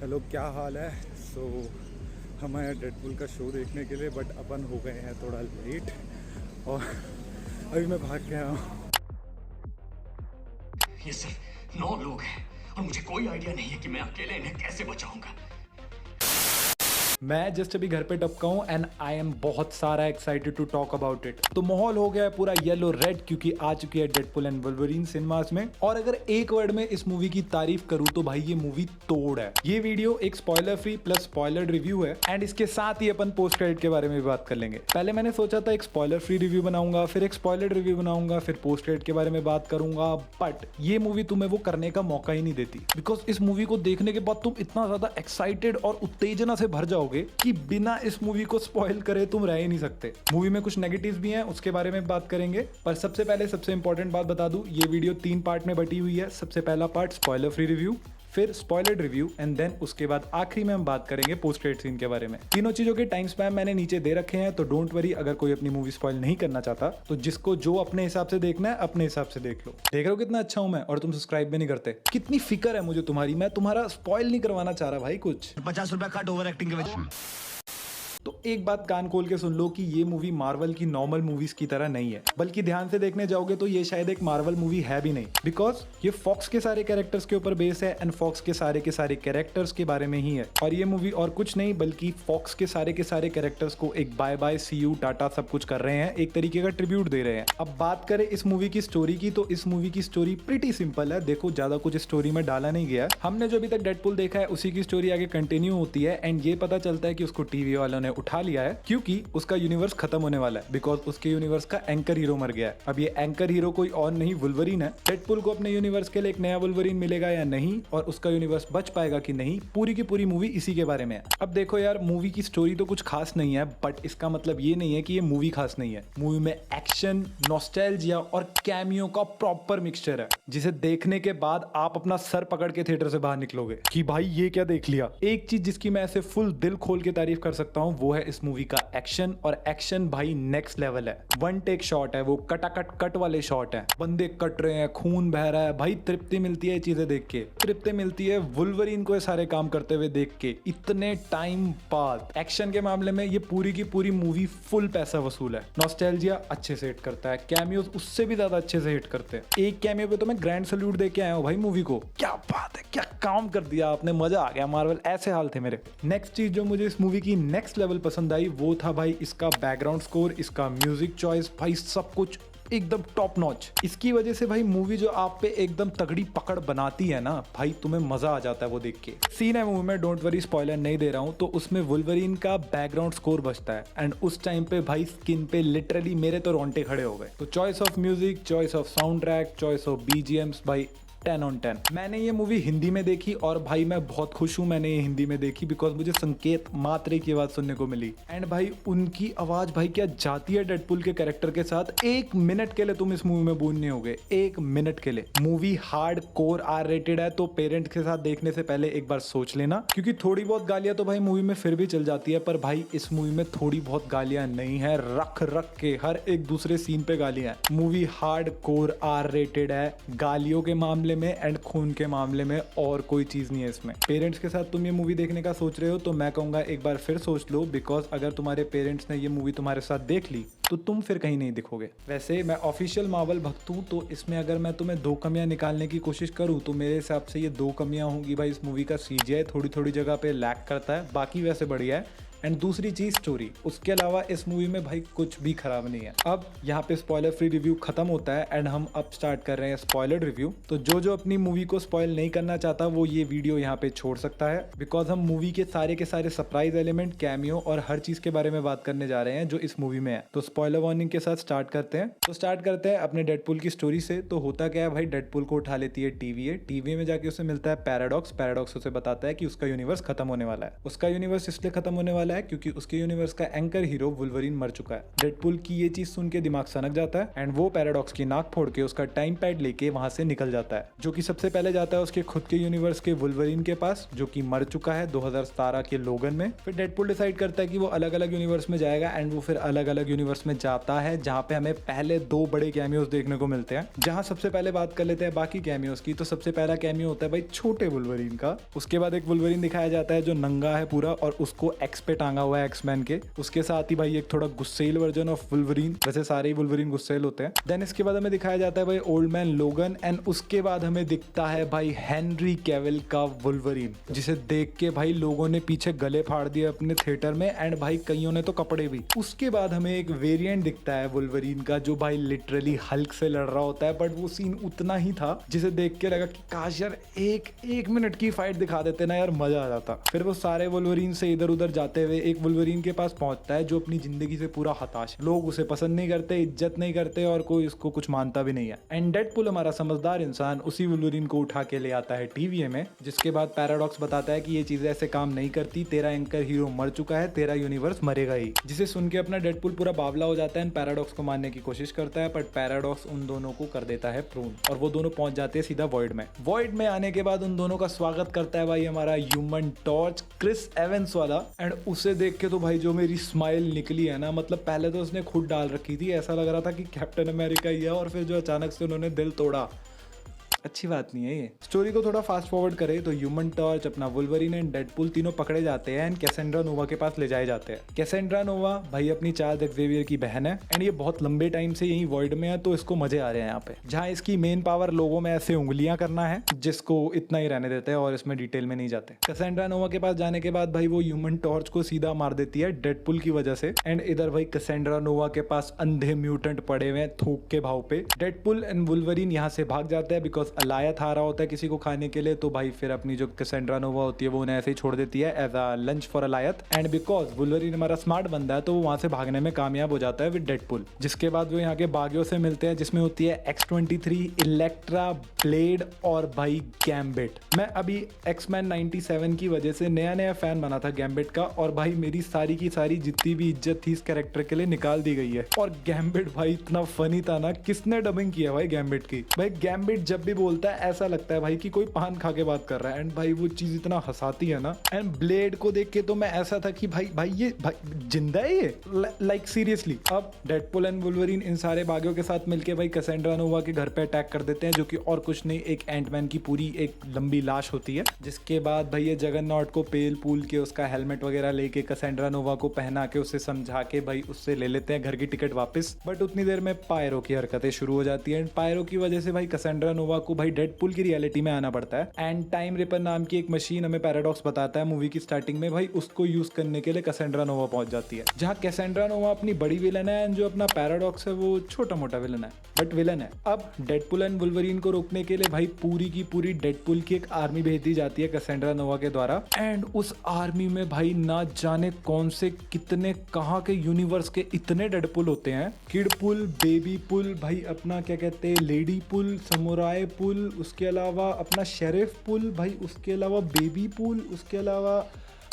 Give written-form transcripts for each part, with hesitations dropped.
Hello, क्या हाल है। हम आए डेडपुल का शो देखने के लिए, बट अपन हो गए हैं थोड़ा लेट। और अभी मैं भाग के आया हूँ। ये सिर्फ 9 लोग हैं और मुझे कोई आइडिया नहीं है कि मैं अकेले इन्हें कैसे बचाऊंगा। मैं जस्ट अभी घर पे टपका हूँ एंड आई एम बहुत सारा excited to talk about it. तो माहौल हो गया है पूरा येलो रेड क्योंकि आ चुकी है डेडपुल एंड वुल्वरीन सिनेमास में। और अगर एक वर्ड में इस मूवी की तारीफ करूँ तो भाई ये मूवी तोड़ है। ये वीडियो एक spoiler free plus spoiler review है एंड इसके साथ ही अपन पोस्ट क्रेडिट के बारे में भी बात कर लेंगे। पहले मैंने सोचा था एक स्पॉइलर फ्री रिव्यू बनाऊंगा, फिर एक स्पॉइलर रिव्यू बनाऊंगा, फिर पोस्ट क्रेडिट के बारे में बात करूंगा, बट ये मूवी तुम्हें वो करने का मौका ही नहीं देती। बिकॉज इस मूवी को देखने के बाद तुम इतना ज्यादा एक्साइटेड और उत्तेजना से भर जाओगे कि बिना इस मूवी को स्पॉइल करे तुम रह ही नहीं सकते। मूवी में कुछ नेगेटिव्स भी हैं, उसके बारे में बात करेंगे, पर सबसे पहले सबसे इंपॉर्टेंट बात बता दूं, ये वीडियो 3 पार्ट में बटी हुई है। सबसे पहला पार्ट स्पॉइलर फ्री रिव्यू, फिर स्पॉइलर रिव्यू एंड देन उसके बाद आखिरी में हम बात करेंगे पोस्ट क्रेडिट सीन के बारे में। तीनों चीजों के टाइम स्पैम मैंने नीचे दे रखे हैं, तो डोंट वरी अगर कोई अपनी मूवी स्पॉइल नहीं करना चाहता तो जिसको जो अपने हिसाब से देखना है अपने हिसाब से देख लो। देख रहे हो कितना अच्छा हूं मैं, और तुम सब्सक्राइब भी नहीं करते। कितनी फिक्र है मुझे तुम्हारी, मैं तुम्हारा स्पॉइल नहीं करवाना चाह रहा भाई कुछ। 50 रुपया कट ओवर एक्टिंग के वजह। तो एक बात कान खोल के सुन लो कि ये मूवी मार्वल की नॉर्मल मूवीज की तरह नहीं है, बल्कि ध्यान से देखने जाओगे तो ये शायद एक मार्वल मूवी है भी नहीं। बिकॉज ये फॉक्स के सारे कैरेक्टर्स के ऊपर बेस है एंड फॉक्स के सारे कैरेक्टर्स के बारे में ही है। और ये मूवी और कुछ नहीं बल्कि फॉक्स के सारे कैरेक्टर्स को एक bye bye, see you, tata सब कुछ कर रहे हैं, एक तरीके का ट्रिब्यूट दे रहे हैं। अब बात करें इस मूवी की स्टोरी की, तो इस मूवी की स्टोरी प्रीटी सिंपल है। देखो ज्यादा कुछ स्टोरी में डाला नहीं गया। हमने जो अभी तक डेडपुल देखा है उसी की स्टोरी आगे कंटिन्यू होती है एंड ये पता चलता है कि उसको टीवी वालों ने उठा लिया है क्योंकि उसका यूनिवर्स खत्म होने वाला है। बिकॉज उसके यूनिवर्स का एंकर हीरो मर गया है। अब ये एंकर हीरो कोई और नहीं वुल्वरीन है। डेडपुल को अपने यूनिवर्स के लिए एक नया वुल्वरीन मिलेगा या नहीं, और उसका यूनिवर्स बच पाएगा कि नहीं, पूरी की पूरी मूवी इसी के बारे में है। अब देखो यार, मूवी की स्टोरी तो कुछ खास नहीं है, बट इसका मतलब ये नहीं है कि ये मूवी खास नहीं है। मूवी में एक्शन, नॉस्टैल्जिया और कैमियो का प्रॉपर मिक्सचर है, जिसे देखने के बाद आप अपना सर पकड़ के थिएटर से बाहर निकलोगे कि भाई ये क्या देख लिया। एक चीज जिसकी मैं ऐसे फुल दिल खोल के तारीफ कर सकता हूँ वो है इस मूवी का एक्शन। और एक्शन भाई नेक्स्ट लेवल है। वन टेक शॉट है, वो कटाकट कट वाले शॉट है, बंदे कट रहे हैं, खून बह रहा है। भाई तृप्ति मिलती है ये चीजें देख के, तृप्ति मिलती है वुल्वरीन को ये सारे काम करते हुए देख के इतने टाइम बाद। एक्शन के मामले में ये पूरी की पूरी मूवी फुल पैसा वसूल है। नॉस्टैल्जिया अच्छे से हिट करता है, कैमियोज उससे भी ज्यादा अच्छे से हिट करते हैं। एक कैमियो पे तो मैं ग्रैंड सैल्यूट दे के आया हूँ भाई मूवी को। क्या बात है, क्या काम कर दिया आपने, मजा आ गया। मार्वल ऐसे हाल थे मेरे। नेक्स्ट चीज जो मुझे इस मूवी की नेक्स्ट लेवल पसंद आई वो था भाई इसका बैकग्राउंड स्कोर, इसका म्यूजिक चॉइस, भाई सब कुछ एकदम टॉप नॉच। इसकी वजह से भाई मूवी जो आप पे एकदम तगड़ी पकड़ बनाती है ना भाई, तुम्हें मजा आ जाता है वो देख के। सीन है मूवी में, डोंट वरी स्पॉइलर नहीं दे रहा हूं, तो उसमें वुल्वरीन का बैकग्राउंड स्कोर बजता है एंड उस टाइम पे भाई स्किन पे लिटरली मेरे तो रोंगटे खड़े हो गए। तो choice of music, choice of sound track, choice of BGMs, भाई 10 on 10। मैंने ये मूवी हिंदी में देखी और भाई मैं बहुत खुश हूं मैंने ये हिंदी में देखी, बिकॉज मुझे संकेत मात्रे की आवाज सुनने को मिली एंड भाई उनकी आवाज भाई क्या जाती है डेडपुल के कैरेक्टर के साथ। 1 मिनट के लिए तुम इस मूवी में बोर नहीं होगे, 1 मिनट के लिए। Movie hardcore R rated है, तो पेरेंट्स के साथ देखने से पहले एक बार सोच लेना, क्योंकि थोड़ी बहुत गालियां तो भाई मूवी में फिर भी चल जाती है, पर भाई इस मूवी में थोड़ी बहुत गालियां नहीं है, रख रख के हर एक दूसरे सीन पे गालियां हैं। Movie hardcore R rated है, गालियों के मामले में एंड खून के मामले में और कोई चीज नहीं है इसमें। पेरेंट्स के साथ तुम ये मूवी देखने का सोच रहे हो तो मैं कहूंगा एक बार फिर सोच लो, बिकॉज अगर तुम्हारे पेरेंट्स ने ये मूवी तुम्हारे साथ देख ली तो तुम फिर कहीं नहीं दिखोगे। वैसे मैं ऑफिशियल मार्वल भक्त हूं, तो इसमें अगर मैं तुम्हें 2 कमियां निकालने की कोशिश करूं तो मेरे हिसाब से ये 2 कमियां होंगी भाई। इस मूवी का सीजीआई थोड़ी थोड़ी जगह पे लैक करता है, बाकी वैसे बढ़िया है। एंड दूसरी चीज स्टोरी, उसके अलावा इस मूवी में भाई कुछ भी खराब नहीं है। अब यहाँ पे स्पॉइलर फ्री रिव्यू खत्म होता है एंड हम अब स्टार्ट कर रहे हैं स्पॉइलर रिव्यू। तो जो जो अपनी मूवी को स्पॉइल नहीं करना चाहता वो ये वीडियो यहाँ पे छोड़ सकता है, बिकॉज हम मूवी के सारे सरप्राइज एलिमेंट, कैमियो और हर चीज के बारे में बात करने जा रहे हैं जो इस मूवी में है। तो स्पॉइलर वार्निंग के साथ स्टार्ट करते हैं। तो स्टार्ट करते हैं अपने डेडपुल की स्टोरी से। तो होता क्या है भाई, डेडपुल को उठा लेती है टीवी में जाके उसे मिलता है पैराडॉक्स। पैराडॉक्स उसे बताता है कि उसका यूनिवर्स खत्म होने वाला है। उसका यूनिवर्स इसलिए खत्म होने वाला है क्योंकि उसके यूनिवर्स का एंकर हीरो वुल्वरीन मर चुका है। डेडपुल की ये चीज सुन के दिमाग सनक जाता है एंड वो पैराडॉक्स की नाक फोड़ के उसका टाइम पैड लेके वहां से निकल जाता है, जो कि सबसे पहले जाता है उसके खुद के यूनिवर्स के वुल्वरीन के पास जो कि मर चुका है 2017 के लोगन में। फिर डेडपुल डिसाइड करता है कि वो अलग अलग यूनिवर्स में जाएगा एंड वो फिर अलग अलग यूनिवर्स में जाता है जहां पे हमें पहले 2 बड़े कैमियोस देखने को मिलते हैं। जहां सबसे पहले बात कर लेते हैं बाकी कैमियोस की, तो सबसे पहला कैमियो होता है भाई छोटे वुल्वरीन का। उसके बाद एक वुल्वरीन दिखाया जाता है जो नंगा है पूरा और उसको एक्स पे टांगा हुआ है एक्समैन के। उसके साथ ही भाई एक थोड़ा गुस्सेल वर्जन ऑफ वुल्वरीन, वैसे सारे ही वुल्वरीन गुस्सेल होते हैं। देन इसके बाद हमें दिखाया जाता है भाई ओल्ड मैन लोगन एंड उसके बाद हमें दिखता है भाई हेनरी कैविल का वुल्वरीन, जिसे देख के भाई लोगों ने पीछे गले फाड़ दिए अपने थिएटर में एंड भाई कईयों ने तो कपड़े भी। उसके बाद हमें एक वेरिएंट दिखता है वुल्वरीन का जो भाई लिटरली हल्क से लड़ रहा होता है, बट वो सीन उतना ही था जिसे देख के लगा कि काश यार एक मिनट की फाइट दिखा देते ना यार, मजा आ जाता। फिर वो सारे वुल्वरीन से इधर उधर जाते हुए एक वुल्वरीन के पास पहुंचता है जो अपनी जिंदगी से पूरा हताश, लोग उसे पसंद नहीं करते, इज्जत नहीं करते और कोई इसको कुछ मानता भी नहीं है। एंड डेडपुल हमारा समझदार इंसान उसी वुल्वरीन को उठा के ले आता है टीवीए में, जिसके बाद पैराडॉक्स बताता है कि ये चीजें ऐसे काम नहीं करती, तेरा एंकर हीरो मर चुका है, तेरा यूनिवर्स मरेगा ही। जिसे सुन के अपना डेडपुल पूरा बावला हो जाता है एंड पैराडॉक्स को मारने की कोशिश करता है, बट पैराडॉक्स उन दोनों को कर देता है प्रून और वो दोनों पहुंच जाते हैं सीधा वॉइड में। वॉइड में आने के बाद उन दोनों का स्वागत करता है भाई हमारा ह्यूमन टॉर्च क्रिस एवंस वाला। एंड उसे देख के तो भाई जो मेरी स्माइल निकली है ना, मतलब पहले तो उसने खुद डाल रखी थी, ऐसा लग रहा था कि कैप्टन अमेरिका ही है, और फिर जो अचानक से उन्होंने दिल तोड़ा, अच्छी बात नहीं है ये। स्टोरी को थोड़ा फास्ट फॉरवर्ड करें तो ह्यूमन टॉर्च, अपना वुल्वरीन एंड डेडपुल तीनों पकड़े जाते हैं एंड कैसेंड्रा नोवा के पास ले जाए जाते हैं। कैसेंड्रा नोवा भाई अपनी चार्ल्स एक्सेवियर की बहन है एंड ये बहुत लंबे टाइम से यही वॉइड में है, तो इसको मजे आ रहे हैं यहाँ पे, जहाँ इसकी मेन पावर लोगों में ऐसे उंगलियां करना है, जिसको इतना ही रहने देते हैं और इसमें डिटेल में नहीं जाते। कैसेंड्रा नोवा के पास जाने के बाद भाई वो ह्यूमन टॉर्च को सीधा मार देती है डेडपुल की वजह से। एंड इधर भाई कैसेंड्रा नोवा के पास अंधे म्यूटेंट पड़े हुए हैं थूक के भाव पे। डेडपुल एंड वुल्वरीन यहाँ से भाग जाते हैं बिकॉज अलायत आ रहा होता है किसी को खाने के लिए, तो भाई फिर अपनी जो कैसेंड्रा नोवा होती है वो उन्हें ऐसे ही छोड़ देती है एज अ लंच फॉर अलायत। एंड बिकॉज वुल्वरीन हमारा स्मार्ट बंदा है तो वो वहां से भागने में कामयाब हो जाता है विद डेडपुल। जिसके बाद वो यहाँ के बागियों से मिलते हैं जिसमें होती है X-23, इलेक्ट्रा, ब्लेड और भाई गैम्बिट। मैं अभी एक्समैन 97 की वजह से नया फैन बना था गैम्बिट का, और भाई मेरी सारी की सारी जितनी भी इज्जत थी इस कैरेक्टर के लिए निकाल दी गई है। और गैम्बिट भाई इतना फनी था ना, किसने डबिंग किया भाई गैम्बिट की? भाई गैम्बिट जब भी बोलता है ऐसा लगता है भाई कि कोई पान खा के बात कर रहा है एंड भाई वो चीज इतना हंसाती है ना। एंड ब्लेड को देख के तो मैं ऐसा था कि भाई ये भाई जिंदा है ये, लाइक सीरियसली। अब डेडपुल एंड वुल्वरीन इन सारे बागियों के साथ मिलके भाई कैसेंड्रा नोवा के घर पे अटैक कर देते हैं, जो कि और कुछ नहीं एक एंटमैन की पूरी एक लंबी लाश होती है। जिसके बाद भाई ये जगन्नॉट को पेल पूल के उसका हेलमेट वगैरह लेके कैसेंड्रा नोवा को पहना के उसे समझा के भाई उससे ले लेते हैं घर की टिकट वापस। बट उतनी देर में पायरो की हरकतें शुरू हो जाती है। पायरो की वजह से भाई कैसेंड्रा नोवा को भाई डेडपुल की रियलिटी में आना पड़ता है। एंड टाइम रिपर नाम की एक मशीन हमें पैराडॉक्स बताता है मूवी की स्टार्टिंग में, भाई उसको यूज करने के लिए कैसेंड्रा नोवा पहुंच जाती है। जहां कैसेंड्रा नोवा अपनी बड़ी विलन है एंड जो अपना पैराडॉक्स है वो छोटा मोटा विलन है, बट विलन है। अब डेडपुल एंड वुल्वरीन को रोकने के लिए भाई पूरी की पूरी डेडपुल की एक आर्मी भेज दी जाती है कैसेंड्रा नोवा के द्वारा। एंड उस आर्मी में भाई ना जाने कौन से कितने कहाँ के यूनिवर्स के इतने डेडपुल होते हैं। किड पुल, बेबी पुल, भाई अपना क्या कहते हैं लेडी पुल, समुराय पुल, उसके अलावा अपना शेरिफ पुल, भाई उसके अलावा बेबी पुल, उसके अलावा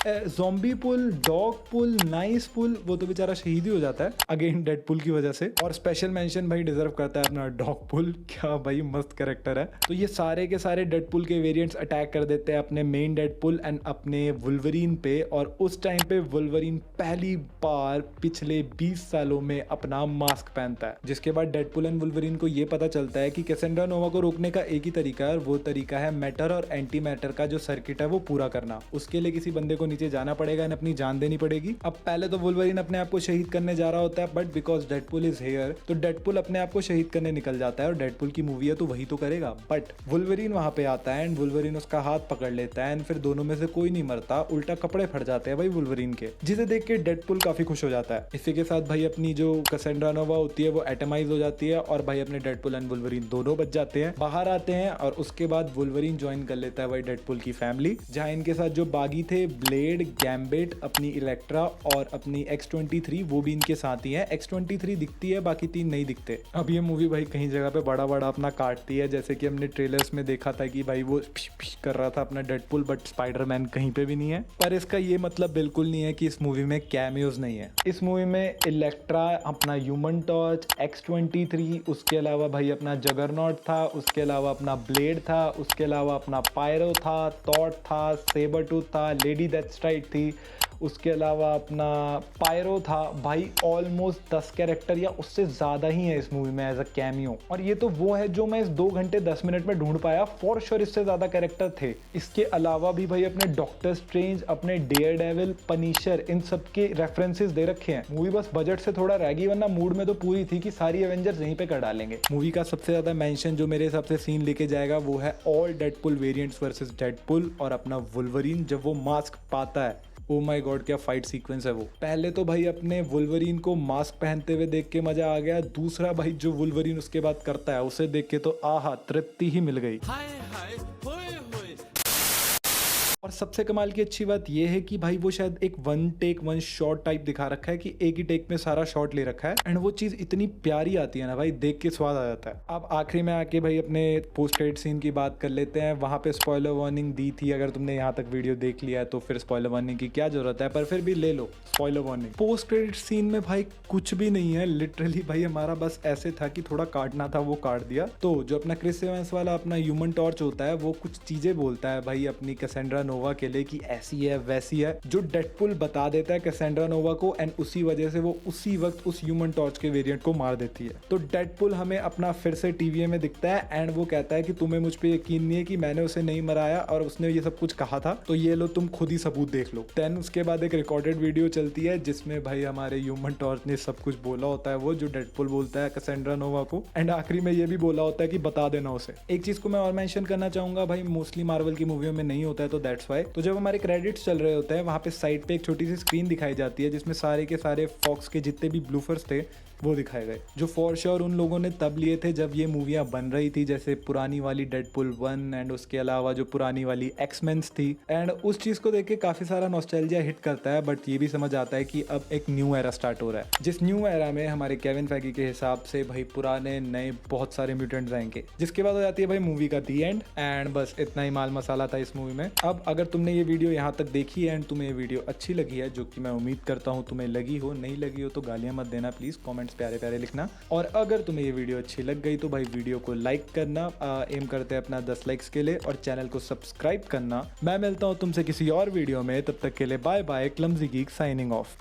ज़ॉम्बी पुल, डॉग पुल, नाइस पुल, वो तो बेचारा शहीद ही हो जाता है अगेन डेडपुल की वजह से। और स्पेशल मेंशन भाई डिजर्व करता है अपना डॉग पुल, क्या भाई मस्त कैरेक्टर है। तो ये सारे के सारे डेडपुल के वेरिएंट्स अटैक कर देते हैं अपने मेन डेडपुल एंड अपने वुल्वरीन पे। और उस टाइम पे वुल्वरीन पहली बार पिछले 20 सालों में अपना मास्क पहनता है। जिसके बाद डेडपुल एंड वुल्वरीन को ये पता चलता है कि कैसेंड्रा नोवा को रोकने का एक ही तरीका है, और वो तरीका है मैटर और एंटी मैटर का जो सर्किट है वो पूरा करना। उसके लिए किसी बंदे को नीचे जाना पड़ेगा एंड अपनी जान देनी पड़ेगी। अब पहले तो वुल्वरीन अपने आप को शहीद करने जा रहा होता है, but because Deadpool is here तो डेडपुल अपने आप को शहीद करने निकल जाता है, और डेडपुल की मूवी है तो वही तो करेगा। बट वुल्वरीन वहां पे आता है एंड वुल्वरीन उसका हाथ पकड़ लेता है एंड फिर दोनों में से कोई नहीं मरता, उल्टा कपड़े फट जाते हैं भाई वुल्वरीन के, जिसे देख के डेडपुल काफी खुश हो जाता है। इसी के साथ भाई अपनी जो कैसेंड्रा नोवा होती है वो एटमाइज हो जाती है और भाई अपने डेडपुल एंड वुल्वरीन दोनों बच जाते हैं, बाहर आते हैं। और उसके बाद वुल्वरीन ज्वाइन कर लेता है भाई डेडपुल की फैमिली, जहां इनके साथ जो बागी थे ब्लेड, ब्लेड, गैम्बिट, अपनी इलेक्ट्रा और अपनी X-23 वो भी इनके साथ ही है। X-23 दिखती है, बाकी 3 नहीं दिखते। अब ये मूवी भाई कहीं जगह पे बड़ा बड़ा अपना काटती है, जैसे कि हमने ट्रेलर्स में देखा था कि भाई वो फिश फिश कर रहा था अपना डेडपुल, बट स्पाइडरमैन कहीं पे भी नहीं है। पर इसका ये मतलब बिल्कुल नहीं है कि इस मूवी में कैमियोज नहीं है। इस मूवी में इलेक्ट्रा, अपना ह्यूमन टॉर्च, X-23, उसके अलावा भाई अपना जगरनॉट था, उसके अलावा अपना ब्लेड था, उसके अलावा अपना पायरो था, थॉर था, सेबरटूथ था, लेडी डेथस्ट्राइक थी, उसके अलावा अपना पायरो था। भाई ऑलमोस्ट 10 कैरेक्टर या उससे ज़्यादा ही है इस मूवी में एज अ कैमियो, और ये तो वो है जो मैं इस 2 घंटे 10 मिनट में ढूंढ पाया। फॉर श्योर इससे ज़्यादा कैरेक्टर थे। इसके अलावा भी भाई अपने डॉक्टर स्ट्रेंज, अपने डेयर डेविल, पनिशर, इन सब के रेफरेंसेस दे रखे हैं। मूवी बस बजट से थोड़ा रह गई, वरना मूड में तो पूरी थी कि सारी एवेंजर्स यहीं पे कर डालेंगे। मूवी का सबसे ज़्यादा मेंशन जो मेरे हिसाब से सीन लेके जाएगा वो है all Deadpool variants versus Deadpool और अपना वुल्वरीन जब वो मास्क पाता है। ओ माय गॉड, क्या फाइट सीक्वेंस है वो। पहले तो भाई अपने वुल्वरीन को मास्क पहनते हुए देख के मजा आ गया। दूसरा भाई जो वुल्वरीन उसके बाद करता है उसे देख के तो आहा, तृप्ति ही मिल गई। और सबसे कमाल की अच्छी बात यह है कि भाई वो शायद एक one take one shot type दिखा रखा है कि एक ही टेक में सारा शॉट ले रखा है, एंड वो चीज़ इतनी प्यारी आती है ना भाई, देख के स्वाद आ जाता है। अब आखिरी में आके भाई अपने पोस्ट क्रेडिट सीन की बात कर लेते हैं। वहाँ पे स्पॉइलर वार्निंग दी थी, अगर तुमने यहाँ तक वीडियो देख लिया है तो फिर स्पॉइलर वार्निंग की क्या जरूरत है, पर फिर भी ले लो spoiler warning. Post credit scene में भाई कुछ भी नहीं है, लिटरली भाई हमारा बस ऐसे था कि थोड़ा काटना था वो काट दिया। तो जो अपना क्रिस एवंस वाला अपना ह्यूमन टॉर्च होता है वो कुछ चीजें बोलता है भाई अपनी कैसेंड्रा नोवा के लिए कि ऐसी है वैसी है, जो डेडपुल बता देता है कैसेंड्रा नोवा को, एंड उसी वजह से वो उसी वक्त उस ह्यूमन टॉर्च के वेरिएंट को मार देती है। तो डेडपुल हमें अपना फिर से टीवीए में दिखता है एंड वो कहता है कि तुम्हें मुझ पे यकीन नहीं है कि मैंने उसे नहीं मराया और उसने ये सब कुछ कहा था, तो ये लो तुम खुद ही सबूत देख लो। देन उसके बाद एक रिकॉर्डेड वीडियो चलती है जिसमें भाई हमारे ह्यूमन टॉर्च ने सब कुछ बोला होता है, वो जो डेडपुल बोलता है कैसेंड्रा नोवा को, एंड आखिरी में ये भी बोला होता है कि बता देना उसे। एक चीज को मैं और मेंशन करना चाहूंगा, भाई मोस्टली मार्वल की मूवियों में नहीं होता है तो दैट्स वाई। तो जब हमारे क्रेडिट्स चल रहे होते हैं वहाँ पे साइड पे एक छोटी सी स्क्रीन दिखाई जाती है जिसमें सारे के सारे फॉक्स के जितने भी ब्लूफर्स थे वो दिखाए गए, जो फॉर श्योर उन लोगों ने तब लिए थे जब ये मूवियाँ बन रही थी, जैसे पुरानी वाली डेडपुल 1 एंड उसके अलावा जो पुरानी वाली एक्समेन्स थी। एंड उस चीज़ को देख के काफ़ी सारा नॉस्टैल्जिया हिट करता है, बट ये भी समझ आता है कि अब एक न्यू एरा स्टार्ट हो रहा है, जिस न्यू एरा में हमारे केविन फैगी के हिसाब से भाई पुराने नए बहुत सारे म्यूटेंट्स आएंगे, जिसके बाद हो जाती है भाई मूवी का दी एंड। एंड बस इतना ही माल मसाला था इस मूवी में। अब अगर तुमने ये वीडियो यहाँ तक देखी है एंड तुम्हें ये वीडियो अच्छी लगी है, जो कि मैं उम्मीद करता हूँ तुम्हें लगी हो, नहीं लगी हो तो गालियाँ मत देना प्लीज़, कॉमेंट्स प्यारे प्यारे लिखना। और अगर तुम्हें ये वीडियो अच्छी लग गई तो भाई वीडियो को लाइक करना, एम करते हैं अपना 10 लाइक्स के लिए, और चैनल को सब्सक्राइब करना। मैं मिलता हूँ तुमसे किसी और वीडियो में, तब तक के लिए bye bye. Clumsy geek signing of.